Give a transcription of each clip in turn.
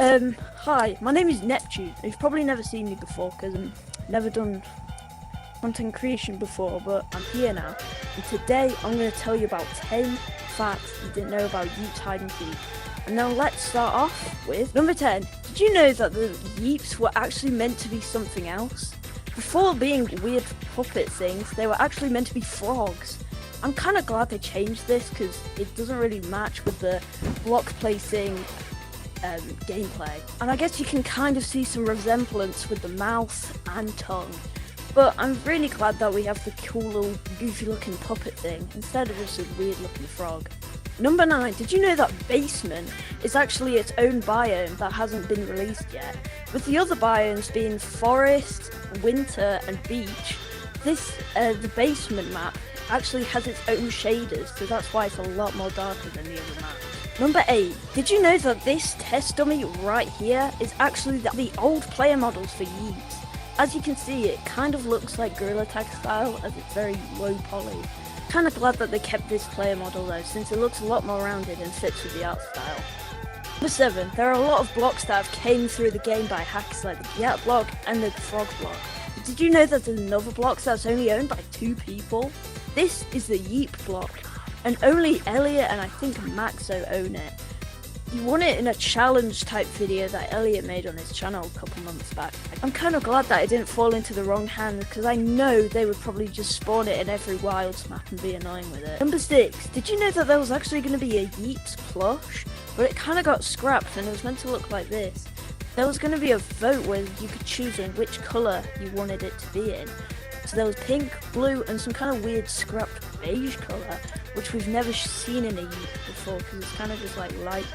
Hi, my name is Neptune. You've probably never seen me before because I've never done content creation before, but I'm here now. And today I'm going to tell you about 10 facts you didn't know about Yeeps hide and seek. And now let's start off with number 10. Did you know that the Yeeps were actually meant to be something else? Before being weird puppet things, they were actually meant to be frogs. I'm kind of glad they changed this because it doesn't really match with the block placing gameplay, and I guess you can kind of see some resemblance with the mouth and tongue, but I'm really glad that we have the cool little goofy looking puppet thing instead of just a weird looking frog. Number 9, did you know that basement is actually its own biome that hasn't been released yet? With the other biomes being forest, winter and beach, the basement map actually has its own shaders, so that's why it's a lot more darker than the other map. Number 8, did you know that this test dummy right here is actually the old player models for Yeeps? As you can see, it kind of looks like Gorilla Tag style as it's very low poly. Kind of glad that they kept this player model though, since it looks a lot more rounded and fits with the art style. Number 7, there are a lot of blocks that have came through the game by hackers like the Yak block and the Frog block. But did you know that there's another block that's only owned by 2 people? This is the Yeep block, and only Elliot and I think Maxo own it. He won it in a challenge type video that Elliot made on his channel a couple months back. I'm kind of glad that it didn't fall into the wrong hands because I know they would probably just spawn it in every Wilds map and be annoying with it. Number 6, did you know that there was actually going to be a Yeeps plush, but it kind of got scrapped and it was meant to look like this. There was going to be a vote where you could choose in which colour you wanted it to be in. So there was pink, blue and some kind of weird scrapped beige colour, which we've never seen in a Yeep before because it's kind of just like light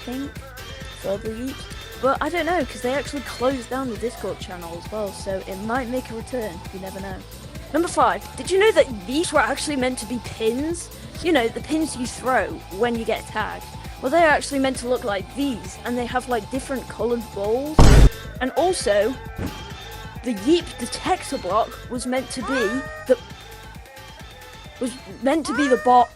pink for the Yeeps. But I don't know because they actually closed down the Discord channel as well, so it might make a return, you never know. Number 5, did you know that these were actually meant to be pins? You know, the pins you throw when you get tagged. Well, they're actually meant to look like these, and they have like different coloured balls. And also, the Yeep detector block was meant to be the bot.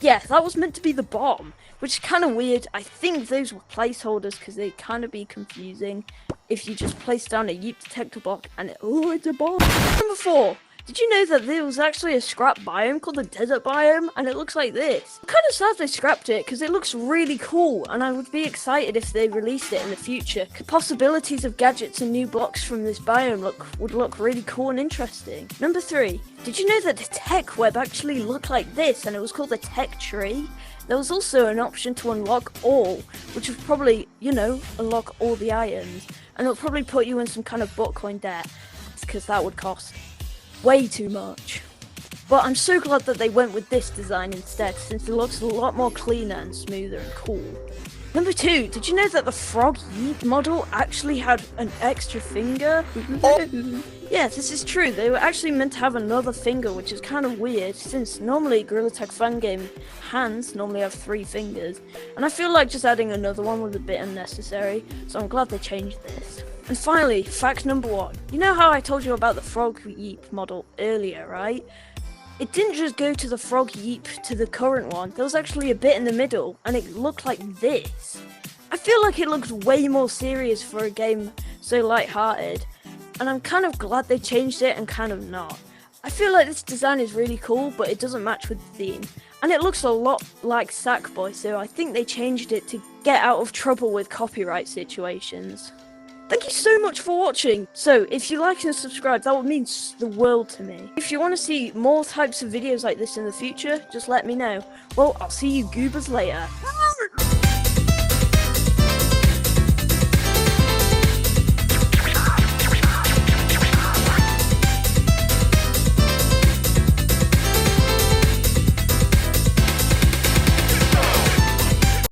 Yeah, that was meant to be the bomb, which is kind of weird. I think those were placeholders because they'd kind of be confusing if you just place down a Yeep detector block and it's a bomb. Number 4. Did you know that there was actually a scrap biome called the desert biome, and it looks like this? I'm kind of sad they scrapped it because it looks really cool, and I would be excited if they released it in the future. The possibilities of gadgets and new blocks from this biome would look really cool and interesting. Number 3, did you know that the tech web actually looked like this, and it was called the tech tree? There was also an option to unlock all, which would probably, you know, unlock all the items, and it'll probably put you in some kind of Bitcoin debt, because that would cost way too much. But I'm so glad that they went with this design instead, since it looks a lot more cleaner and smoother and cool. Number 2, did you know that the Frog Yeep model actually had an extra finger? Yeah, this is true. They were actually meant to have another finger, which is kind of weird, since normally Gorilla Tag fan game hands normally have 3 fingers, and I feel like just adding another one was a bit unnecessary, so I'm glad they changed this. And finally, fact number 1. You know how I told you about the Frog Yeep model earlier, right? It didn't just go to the Frog Yeep to the current one. There was actually a bit in the middle, and it looked like this. I feel like it looks way more serious for a game so light-hearted, and I'm kind of glad they changed it and kind of not. I feel like this design is really cool, but it doesn't match with the theme. And it looks a lot like Sackboy, so I think they changed it to get out of trouble with copyright situations. Thank you so much for watching. So if you like and subscribe, that would mean the world to me. If you want to see more types of videos like this in the future, just let me know. Well, I'll see you goobers later.